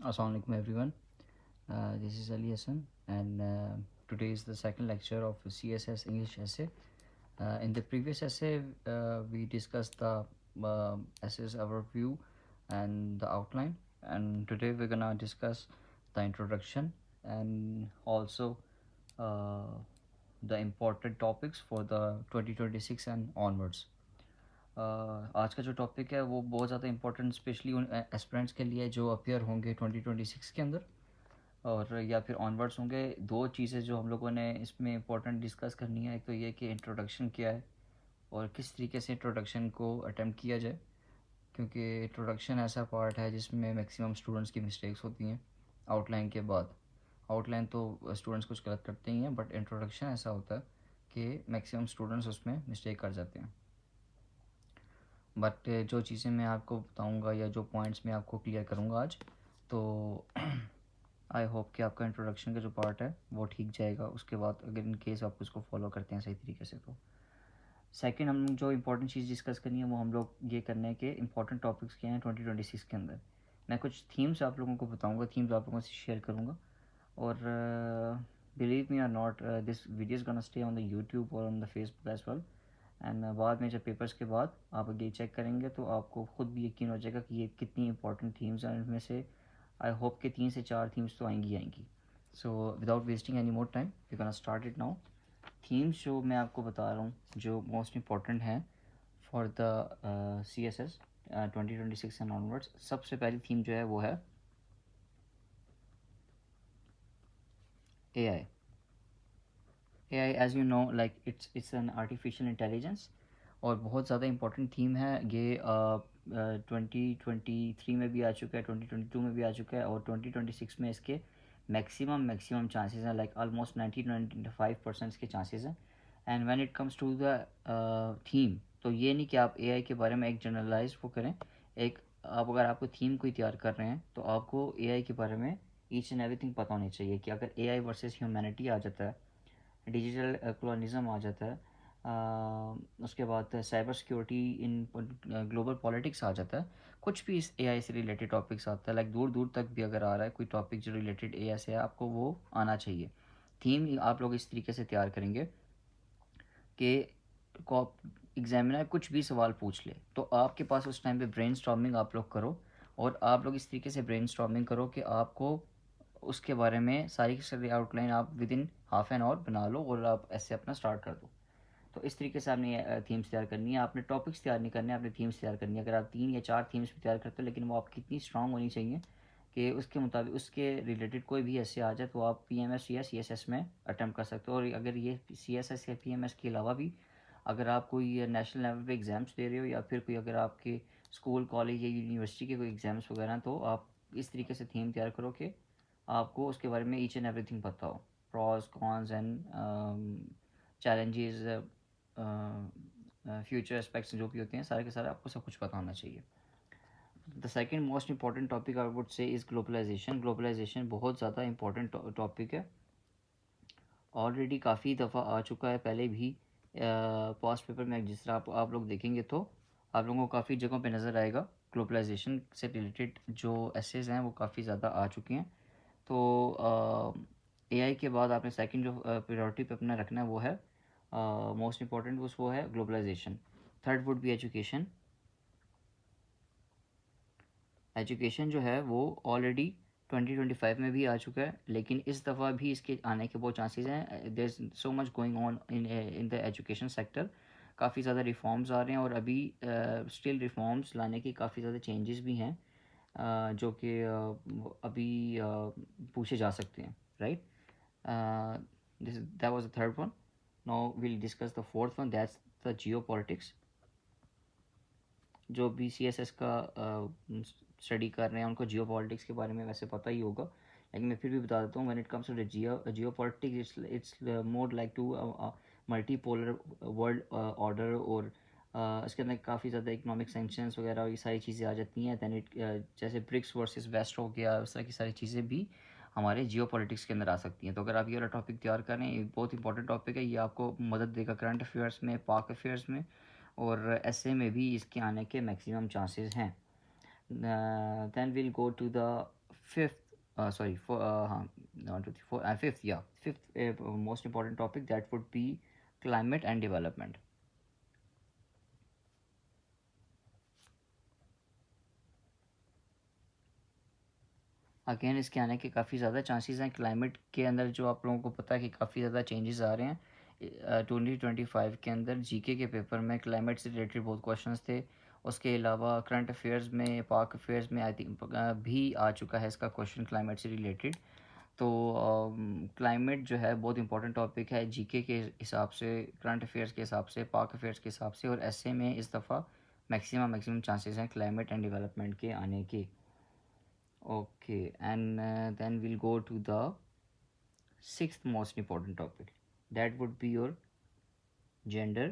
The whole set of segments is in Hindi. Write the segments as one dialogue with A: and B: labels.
A: Assalamualaikum everyone. This is Ali Hassan, and today is the second lecture of CSS English essay. In the previous essay, we discussed the essay's overview and the outline, and today we're gonna discuss the introduction and also uh, the important topics for the 2026 and onwards. आज का जो टॉपिक है वो बहुत ज़्यादा इंपॉर्टेंट स्पेशली उन एस्पिरेंट्स के लिए जो अपियर होंगे 2026 के अंदर और या फिर ऑनवर्ड्स होंगे। दो चीज़ें जो हम लोगों ने इसमें इंपॉर्टेंट डिस्कस करनी है, एक तो ये कि इंट्रोडक्शन क्या है और किस तरीके से इंट्रोडक्शन को अटेम्प्ट किया जाए, क्योंकि इंट्रोडक्शन ऐसा पार्ट है जिसमें मैक्सिमम स्टूडेंट्स की मिस्टेक्स होती हैं आउटलाइन के बाद। आउटलाइन तो स्टूडेंट्स कुछ गलत करते ही हैं, बट इंट्रोडक्शन ऐसा होता है कि मैक्सिमम स्टूडेंट्स उसमें मिस्टेक कर जाते हैं। बट जो चीज़ें मैं आपको बताऊंगा या जो पॉइंट्स मैं आपको क्लियर करूंगा आज, तो आई होप कि आपका इंट्रोडक्शन का जो पार्ट है वो ठीक जाएगा। उसके बाद अगर इन केस आप उसको फॉलो करते हैं सही तरीके से, तो सेकंड हम जो इंपॉर्टेंट चीज़ डिस्कस करनी है वो हम लोग ये करने के इंपॉर्टेंट टॉपिक्स क्या हैं 2026 के अंदर। मैं कुछ थीम्स आप लोगों को बताऊंगा, थीम्स आप लोगों से शेयर करूंगा। और believe me or not, this video is gonna stay on the YouTube और on the Facebook as well. And बाद में जब पेपर्स के बाद आप ये चेक करेंगे तो आपको ख़ुद भी यकीन हो जाएगा कि ये कितनी इंपॉर्टेंट थीम्स हैं। इनमें से आई होप कि 3 से 4 थीम्स तो आएंगी। So without wasting any more time we can start it now. Themes जो मैं आपको बता रहा हूँ जो मोस्ट इम्पॉर्टेंट हैं for the CSS 2026 and onwards. सबसे पहली थीम जो है वो है AI। AI as you know like it's an artificial intelligence और बहुत ज़्यादा इंपॉर्टेंट थीम है ये। 2023 में भी आ चुका है, 2022 में भी आ चुका है और 2026 में इसके मैक्सिमम चांसेस हैं, लाइक ऑलमोस्ट 90-95% के चांसेस हैं। And when it comes to the theme, तो ये नहीं कि आप AI के बारे में एक जनरलाइज वो करें। एक आप अगर आपको थीम कोई तैयार कर रहे हैं तो आपको AI के बारे में ईच एंड एवरीथिंग पता होनी चाहिए कि अगर AI वर्सेस ह्यूमैनिटी आ जाता है, डिजिटल कोलोनिज़म आ जाता है, उसके बाद cyber security in global politics आ जाता है, कुछ भी इस AI से रिलेटेड टॉपिक्स आता है, लाइक दूर दूर तक भी अगर आ रहा है कोई टॉपिक जो रिलेटेड AI से है, आपको वो आना चाहिए। थीम आप लोग इस तरीके से तैयार करेंगे कि एग्जामिनर कुछ भी सवाल पूछ ले तो आपके पास उस टाइम पे ब्रेनस्टॉर्मिंग आप लोग करो, और आप लोग इस तरीके से ब्रेनस्टॉर्मिंग करो कि आपको उसके बारे में सारी की सारी आउटलाइन आप with in half an hour बना लो और आप ऐसे अपना स्टार्ट कर दो। तो इस तरीके से आपने थीम्स तैयार करनी है। आपने टॉपिक्स तैयार नहीं करने, आपने थीम्स तैयार करनी है। अगर आप 3 या 4 थीम्स भी तैयार करते हो, लेकिन वो आपकी इतनी स्ट्रांग होनी चाहिए कि उसके मुताबिक उसके रिलेटेड कोई भी ऐसे आ जाए तो आप PMS या CSS में अटैम्प्ट कर सकते हो। और अगर ये CSS या PMS के अलावा भी अगर आप कोई नेशनल लेवल पे एग्ज़ाम्स दे रहे हो या फिर कोई अगर आपके स्कूल कॉलेज या यूनिवर्सिटी के कोई एग्ज़ाम्स वगैरह हैं, तो आप इस तरीके से थीम तैयार करो कि आपको उसके बारे में ईच एंड एवरीथिंग पता हो, pros cons and challenges, future aspects जो भी होते हैं सारे के सारे आपको सब कुछ पता होना चाहिए। The second most important topic I would say is globalization. Globalization बहुत ज़्यादा इंपॉर्टेंट टॉपिक है, ऑलरेडी काफ़ी दफ़ा आ चुका है पहले भी पास्ट पेपर में। जिस तरह आप लोग देखेंगे तो आप लोगों को काफ़ी जगहों पे नज़र आएगा ग्लोबलाइजेशन से रिलेटेड जो एसेज हैं वो काफ़ी ज़्यादा आ चुके हैं। तो AI के बाद आपने सेकंड जो प्रायोरिटी पे अपना रखना है वो है मोस्ट इम्पॉर्टेंट, वो है globalization. Third would be education. Education जो है वो ऑलरेडी 2025 में भी आ चुका है, लेकिन इस दफ़ा भी इसके आने के बहुत चांसेस हैं। There is so much going on in the education sector. काफ़ी ज़्यादा रिफॉर्म्स आ रहे हैं और अभी स्टिल रिफॉर्म्स लाने की काफ़ी ज़्यादा चेंजेस भी हैं, जो कि अभी पूछे जा सकते हैं, right. This that was the third one. Now will discuss the fourth one, that's the Jio politics. जो भी CSS का स्टडी कर रहे हैं उनको जियो पॉलिटिक्स के बारे में वैसे पता ही होगा, लेकिन मैं फिर भी बता देता हूँ। When it comes to the geopolitics, it's more like to multipolar world order, और इसके अंदर काफ़ी ज़्यादा इकोनॉमिक सेंक्शंस वगैरह ये सारी चीज़ें आ जाती हैं। दैन इट जैसे ब्रिक्स वर्सेस वेस्ट हो गया, उस तरह की सारी चीज़ें भी हमारे जियो पॉलिटिक्स के अंदर आ सकती हैं। तो अगर आप ये वाला टॉपिक तैयार करें, ये बहुत इंपॉर्टेंट टॉपिक है, ये आपको मदद देगा करंट अफेयर्स में, पाक अफेयर्स में, और ऐसे में भी इसके आने के मैक्सिमम चांसेस हैं। Then we'll go to the fifth, sorry, for one, two, three, four, fifth, yeah, fifth most important topic, that would be climate and development. Again इसके आने के काफ़ी ज़्यादा चांसेस हैं। क्लाइमेट के अंदर जो आप लोगों को पता है कि काफ़ी ज़्यादा चेंजेस आ रहे हैं। 2025 के अंदर जीके के पेपर में क्लाइमेट से रिलेटेड बहुत क्वेश्चंस थे। उसके अलावा करंट अफेयर्स में, पाक अफेयर्स में आई थिंक भी आ चुका है इसका क्वेश्चन क्लाइमेट से रिलेटेड। तो क्लाइमेट जो है बहुत इंपॉर्टेंट टॉपिक है जीके के हिसाब से, करंट अफेयर्स के हिसाब से, पाक अफेयर्स के हिसाब से, और ऐसे में इस दफ़ा मैक्सिमम चांसेस हैं क्लाइमेट एंड डेवलपमेंट के आने के। Okay, and then we'll go to the sixth most important topic. That would be your gender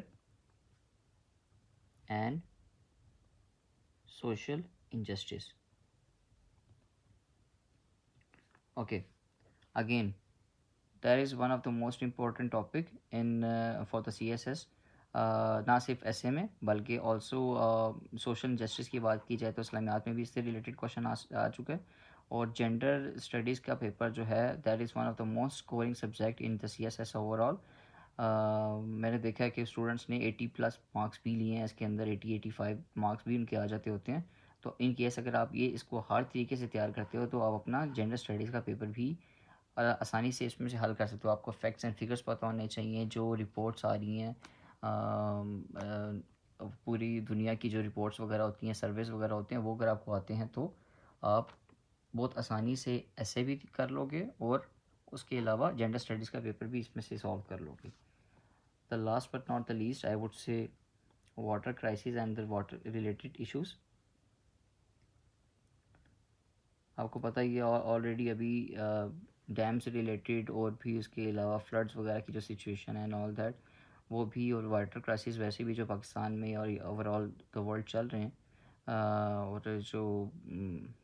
A: and social injustice. Okay, again, that is one of the most important topic in for the CSS. ना सिर्फ ऐसे में बल्कि ऑल्सो सोशल जस्टिस की बात की जाए तो इस्लामियात में भी इससे रिलेटेड क्वेश्चन आ चुका है। और जेंडर स्टडीज़ का पेपर जो है that is one of the most scoring subject in the CSS overall. मैंने देखा है कि स्टूडेंट्स ने 80+ मार्क्स भी लिए हैं इसके अंदर, 80-85 मार्क्स भी उनके आ जाते होते हैं। तो इन केस अगर आप ये इसको हर तरीके से तैयार करते हो तो आप अपना जेंडर स्टडीज़ का पेपर भी आसानी से इसमें से हल कर सकते हो। आपको फैक्ट्स एंड फिगर्स पता होने चाहिए, जो रिपोर्ट्स आ रही हैं पूरी दुनिया की, जो रिपोर्ट्स वगैरह होती हैं, सर्वेस वगैरह होते हैं, वो अगर आपको आते हैं तो आप बहुत आसानी से ऐसे भी कर लोगे और उसके अलावा जेंडर स्टडीज़ का पेपर भी इसमें से सॉल्व कर लोगे। The last but not the least I would से water crisis and the water related issues. आपको पता ही है ऑलरेडी अभी डैम से रिलेटेड और भी उसके अलावा फ्लड्स वगैरह की जो सिचुएशन है एंड ऑल दैट, वो भी, और वाटर क्राइसिस वैसे भी जो पाकिस्तान में और ओवरऑल द वर्ल्ड चल रहे हैं, और जो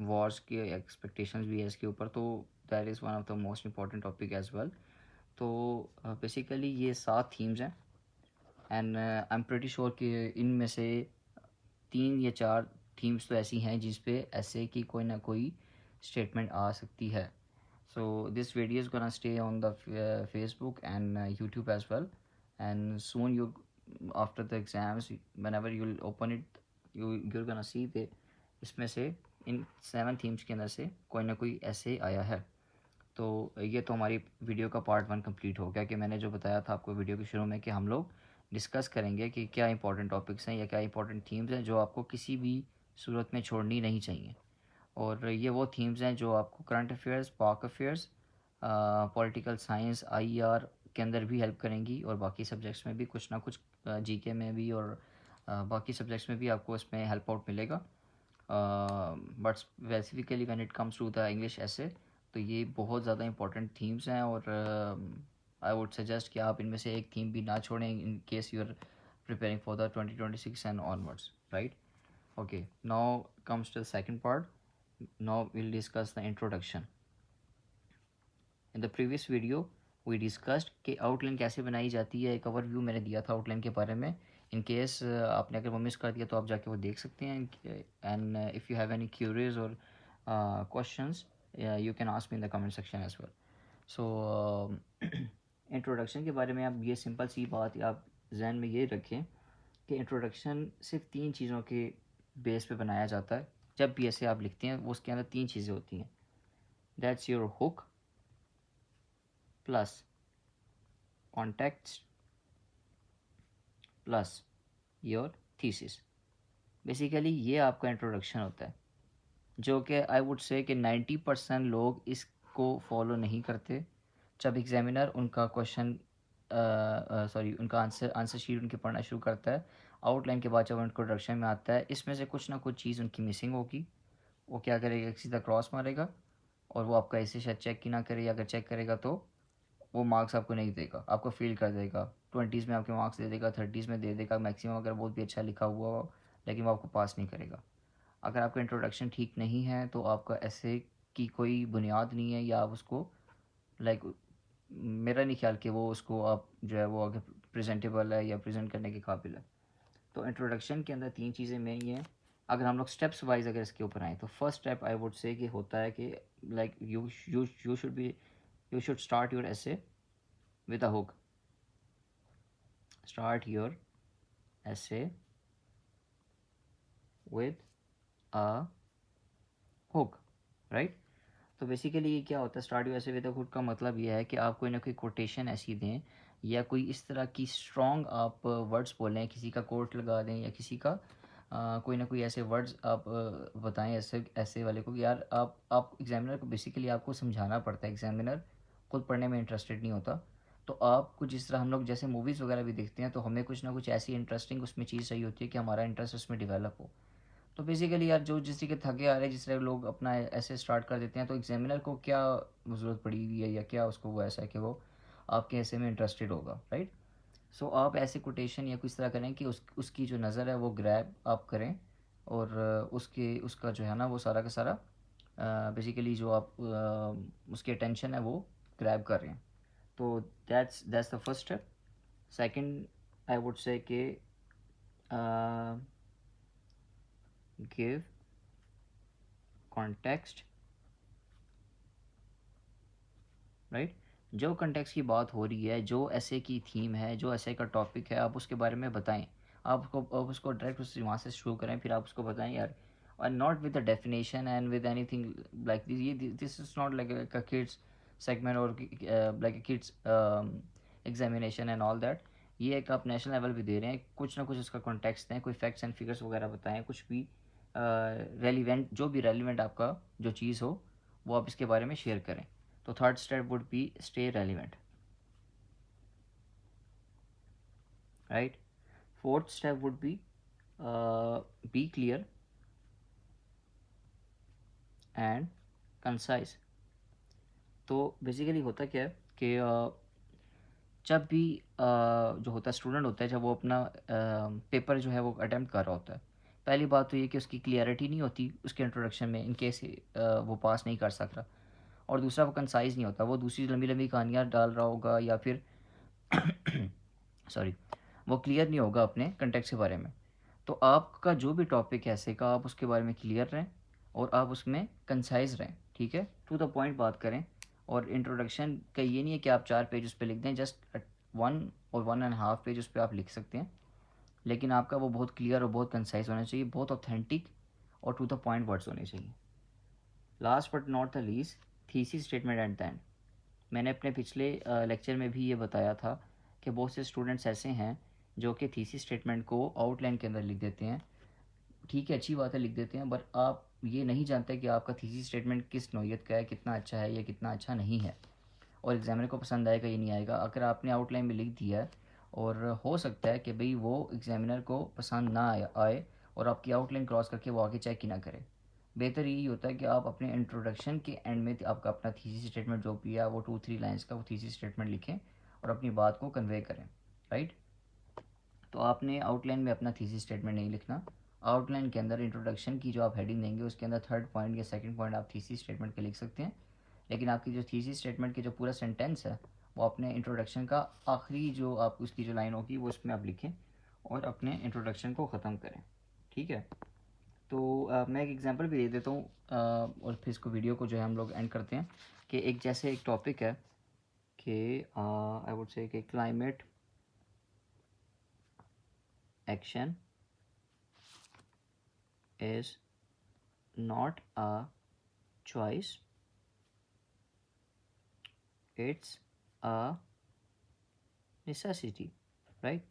A: वॉर्स के एक्सपेक्टेशंस भी है इसके ऊपर, तो that is one of the most important topic as well. तो बेसिकली ये 7 थीम्स हैं and I am pretty sure कि इनमें से 3 या 4 थीम्स तो ऐसी हैं जिस पे ऐसे की कोई ना कोई स्टेटमेंट आ सकती है। So this video is gonna stay on the Facebook and YouTube as well, and soon you, after the exams, whenever you'll open it, you're gonna see the इसमें से इन 7 थीम्स के अंदर से कोई ना कोई ऐसे आया है। तो ये तो हमारी वीडियो का पार्ट 1 कंप्लीट हो गया कि मैंने जो बताया था आपको वीडियो के शुरू में कि हम लोग डिस्कस करेंगे कि क्या इंपॉर्टेंट टॉपिक्स हैं या क्या इंपॉर्टेंट थीम्स हैं जो आपको किसी भी सूरत में छोड़नी नहीं चाहिए। और ये वो थीम्स हैं जो आपको करंट अफेयर्स, पाक अफेयर्स, पॉलिटिकल साइंस, आईआर के अंदर भी हेल्प करेंगी, और बाकी सब्जेक्ट्स में भी कुछ ना कुछ, जीके में भी और बाकी सब्जेक्ट्स में भी आपको इसमें हेल्प आउट मिलेगा। But specifically when it comes to the English essay, तो ये बहुत ज़्यादा इंपॉर्टेंट थीम्स हैं, और आई वुड सजेस्ट कि आप इनमें से एक थीम भी ना छोड़ें in case you are preparing for the 2026 and onwards, right? Okay, now comes to the second part. Now we'll discuss the introduction. In the previous video we discussed कि आउटलाइन कैसे बनाई जाती है। एक ओवरव्यू मैंने दिया था आउटलाइन के बारे में। इन केस आपने अगर वो मिस कर दिया तो आप जाके वो देख सकते हैं। And if you have any queries or questions, you can ask me in the comment section as well. So introduction के बारे में आप ये सिंपल सी बात आप जहन में ये रखें कि इंट्रोडक्शन सिर्फ 3 चीज़ों के बेस पे बनाया जाता है। जब भी ऐसे आप लिखते हैं वो उसके अंदर 3 चीज़ें होती हैं। That's your hook plus context plus your thesis. Basically ये आपका इंट्रोडक्शन होता है, जो कि आई वुड से कि 90% लोग इसको फॉलो नहीं करते। जब एग्जामिनर उनका क्वेश्चन उनका आंसर शीट उनकी पढ़ना शुरू करता है, आउटलाइन के बाद जब इंट्रोडक्शन में आता है, इसमें से कुछ ना कुछ चीज़ उनकी मिसिंग होगी। वो क्या करेगा, सीधा क्रॉस मारेगा और वो आपका ऐसे शायद चेक ही ना करे, या अगर चेक करेगा तो वो मार्क्स आपको नहीं देगा, आपको फेल कर देगा। 20s में आपके मार्क्स दे देगा, 30s में दे देगा मैक्सिमम, अगर बहुत भी अच्छा लिखा हुआ हो, लेकिन वो आपको पास नहीं करेगा। अगर आपका इंट्रोडक्शन ठीक नहीं है तो आपका ऐसे की कोई बुनियाद नहीं है, या आप उसको लाइक मेरा नहीं ख्याल कि वो उसको आप जो है वो अगर प्रेजेंटेबल है या प्रेजेंट करने के काबिल है। तो इंट्रोडक्शन के अंदर 3 चीज़ें मेन ही हैं। अगर हम लोग स्टेप्स वाइज अगर इसके ऊपर आए तो फर्स्ट स्टेप आई वुड से कि होता है कि like you should be you should start your essay with a hook. Start your essay with a hook, right? तो बेसिकली क्या होता है स्टार्ट यू ऐसे विद अ हुक का मतलब ये है कि आप कोई ना कोई कोटेशन ऐसी दें या कोई इस तरह की स्ट्रॉन्ग आप वर्ड्स बोलें, किसी का कोट लगा दें या किसी का कोई ना कोई ऐसे वर्ड्स आप बताएं ऐसे ऐसे वाले को कि यार आप एग्जामिनर को बेसिकली आपको समझाना पड़ता है, एग्जामिनर खुद पढ़ने में इंटरेस्टेड नहीं होता। तो आपको जिस तरह हम लोग जैसे मूवीज़ वगैरह भी देखते हैं तो हमें कुछ ना कुछ ऐसी इंटरेस्टिंग उसमें चीज़ चाहिए होती है कि हमारा इंटरेस्ट उसमें डेवलप हो। तो बेसिकली यार जो जिस के थके आ रहे हैं जिस तरह लोग अपना ऐसे स्टार्ट कर देते हैं तो एग्जामिनर को क्या ज़रूरत पड़ी हुई है या क्या उसको वो ऐसा है कि वो आपके ऐसे में इंटरेस्टेड होगा, राइट? सो आप ऐसे कोटेशन या कुछ तरह करें कि उसकी जो नज़र है वो ग्रैब आप करें और उसके उसका जो है ना वो सारा का सारा बेसिकली जो आप उसकी अटेंशन है वो ग्रैब कर रहे हैं। तो that's the first step. Second I would से कि गिव कॉन्टेक्स्ट, राइट? जो कंटेक्स्ट की बात हो रही है, जो ऐसे की थीम है, जो ऐसे का टॉपिक है, आप उसके बारे में बताएं। आप उसको डायरेक्ट उस वहाँ से शुरू करें, फिर आप उसको बताएं यार, और not with the definition and with anything like this. ये this is not like a kids segment or like a kids examination and all that. ये एक आप नेशनल लेवल भी दे रहे हैं, कुछ ना कुछ उसका कॉन्टेक्स्ट दें, कोई फैक्ट्स एंड फिगर्स वगैरह बताएं, कुछ भी रेलिवेंट, जो भी रेलिवेंट आपका जो चीज़ हो वो आप इसके बारे में शेयर करें। तो third step would be stay relevant, right? Fourth step would be clear and concise. तो बेसिकली होता क्या है कि जब भी जो होता है स्टूडेंट होता है, जब वो अपना पेपर जो है वो अटैम्प्ट कर रहा होता है, पहली बात तो ये कि उसकी क्लियरिटी नहीं होती उसके इंट्रोडक्शन में, इनकेस वो पास नहीं कर सकता। और दूसरा वो कंसाइज नहीं होता, वो दूसरी लंबी लंबी कहानियाँ डाल रहा होगा या फिर सॉरी, वो क्लियर नहीं होगा अपने कंटेक्स्ट के बारे में। तो आपका जो भी टॉपिक है ऐसे का, आप उसके बारे में क्लियर रहें और आप उसमें कंसाइज रहें, ठीक है? टू द पॉइंट बात करें। और इंट्रोडक्शन का ये नहीं है कि आप 4 पेज उस पर लिख दें, जस्ट 1 और 1.5 पेज उस पर आप लिख सकते हैं, लेकिन आपका वो बहुत क्लियर और बहुत कंसाइज होना चाहिए, बहुत ऑथेंटिक और टू द पॉइंट वर्ड्स होने चाहिए। Last but not the least, thesis statement at the end. मैंने अपने पिछले लेक्चर में भी ये बताया था कि बहुत से स्टूडेंट्स ऐसे हैं जो कि थीसिस स्टेटमेंट को आउटलाइन के अंदर लिख देते हैं। ठीक है, अच्छी बात है, लिख देते हैं, बट आप ये नहीं जानते कि आपका थीसिस स्टेटमेंट किस नौइयत का है, कितना अच्छा है या कितना अच्छा नहीं है, और एग्जामिनर को पसंद आएगा या नहीं आएगा। अगर आपने आउटलाइन में लिख दिया है और हो सकता है कि भाई वो एग्जामिनर को पसंद ना आए और आपकी आउटलाइन क्रॉस करके वो आगे चेक ही ना करे। बेहतर यही होता है कि आप अपने इंट्रोडक्शन के एंड में आपका अपना थीसिस स्टेटमेंट जो भी है वो 2-3 लाइन्स का वो थीसिस स्टेटमेंट लिखें और अपनी बात को कन्वे करें, राइट? तो आपने आउटलाइन में अपना थीसिस स्टेटमेंट नहीं लिखना। आउटलाइन के अंदर इंट्रोडक्शन की जो आप हेडिंग देंगे उसके अंदर थर्ड पॉइंट या सेकंड पॉइंट आप थीसिस स्टेटमेंट के लिख सकते हैं, लेकिन आपकी जो थीसिस स्टेटमेंट की जो पूरा सेंटेंस है वो अपने इंट्रोडक्शन का आखिरी जो आप उसकी जो लाइन होगी वो उसमें आप लिखें और अपने इंट्रोडक्शन को ख़त्म करें, ठीक है? तो मैं एक एग्जांपल भी दे देता हूँ और फिर इसको वीडियो को जो है हम लोग एंड करते हैं कि एक जैसे एक टॉपिक है कि आई वुड से कि climate action is not a choice, it's a necessity, right?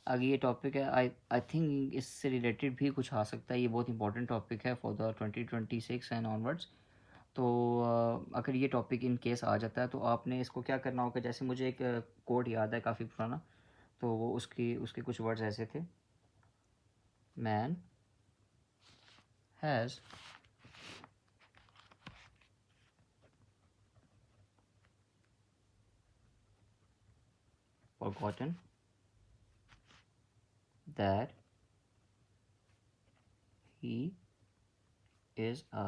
A: आगे ये टॉपिक है, आई थिंक इससे रिलेटेड भी कुछ आ सकता है, ये बहुत इंपॉर्टेंट टॉपिक है फॉर द 2026 एंड ऑनवर्ड्स। तो अगर ये टॉपिक इन केस आ जाता है तो आपने इसको क्या करना होगा, जैसे मुझे एक कोड याद है काफ़ी पुराना, तो वो उसकी उसके कुछ वर्ड्स ऐसे थे, man has forgotten that he is a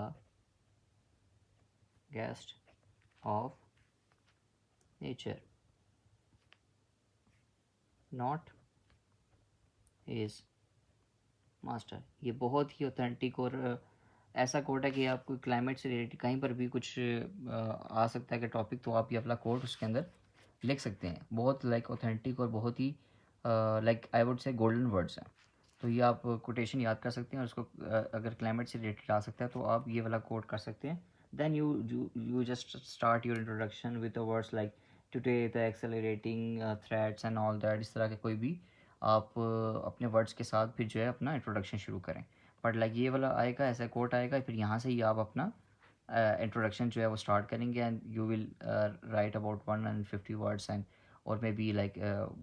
A: guest of nature, not his master. ये बहुत ही ऑथेंटिक और ऐसा कोड है कि आप कोई क्लाइमेट से रिलेटेड कहीं पर भी कुछ आ सकता है कि टॉपिक, तो आप ये अपना कोड उसके अंदर लिख सकते हैं। बहुत लाइक ऑथेंटिक और बहुत ही like I would say golden words हैं। तो ये आप कोटेशन याद कर सकते हैं, और उसको अगर क्लाइमेट से रिलेटेड आ सकता है तो आप ये वाला कोड कर सकते हैं। Then you just start your introduction with the words like today the accelerating threads and all that. इस तरह के कोई भी आप अपने वर्ड्स के साथ फिर जो है अपना इंट्रोडक्शन शुरू करें। बट लाइक ये वाला आएगा, ऐसा कोट आएगा, फिर यहाँ से ही आप अपना इंट्रोडक्शन जो है वो स्टार्ट करेंगे, and you will write about 150 words and और मे बी लाइक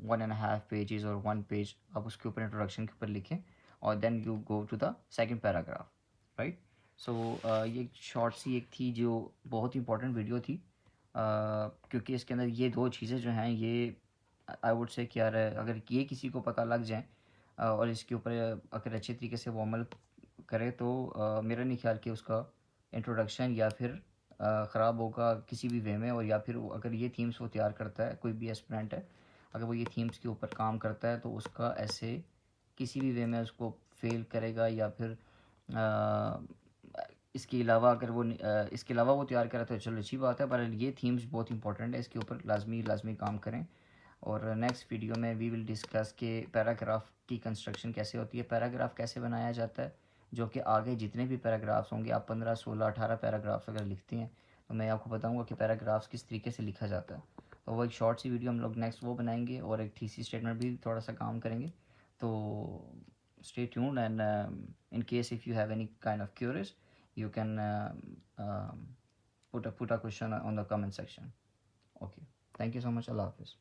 A: 1.5 पेजेस और 1 पेज आप उसके ऊपर इंट्रोडक्शन के ऊपर लिखें, और then you go to the second paragraph, right. So ये शॉर्ट सी एक थी जो बहुत ही इंपॉर्टेंट वीडियो थी, क्योंकि इसके अंदर ये दो चीज़ें जो हैं ये आई वुड से क्या है, अगर ये किसी को पता लग जाए और इसके ऊपर अगर अच्छे तरीके से वो अमल करे तो मेरा नहीं ख्याल कि उसका इंट्रोडक्शन या फिर ख़राब होगा किसी भी वे में। और या फिर अगर ये थीम्स वो तैयार करता है, कोई भी एस्पिरेंट है, अगर वो ये थीम्स के ऊपर काम करता है तो उसका ऐसे किसी भी वे में उसको फेल करेगा, या फिर इसके अलावा अगर वो इसके अलावा वो तैयार करा तो चलो अच्छी बात है, पर ये थीम्स बहुत इंपॉर्टेंट है, इसके ऊपर लाजमी लाजमी काम करें। और नेक्स्ट वीडियो में वी विल डिस्कस के पैराग्राफ की कंस्ट्रक्शन कैसे होती है, पैराग्राफ कैसे बनाया जाता है, जो कि आगे जितने भी पैराग्राफ्स होंगे, आप 15 16 18 पैराग्राफ्स अगर लिखते हैं तो मैं आपको बताऊंगा कि पैराग्राफ्स किस तरीके से लिखा जाता है। तो वो एक शॉर्ट सी वीडियो हम लोग नेक्स्ट वो बनाएंगे, और एक थीसिस स्टेटमेंट भी थोड़ा सा काम करेंगे। तो stay tuned, and in case if you have any kind of curious, you can put a question on the comment section. Okay, thank you so much. Allah Hafiz.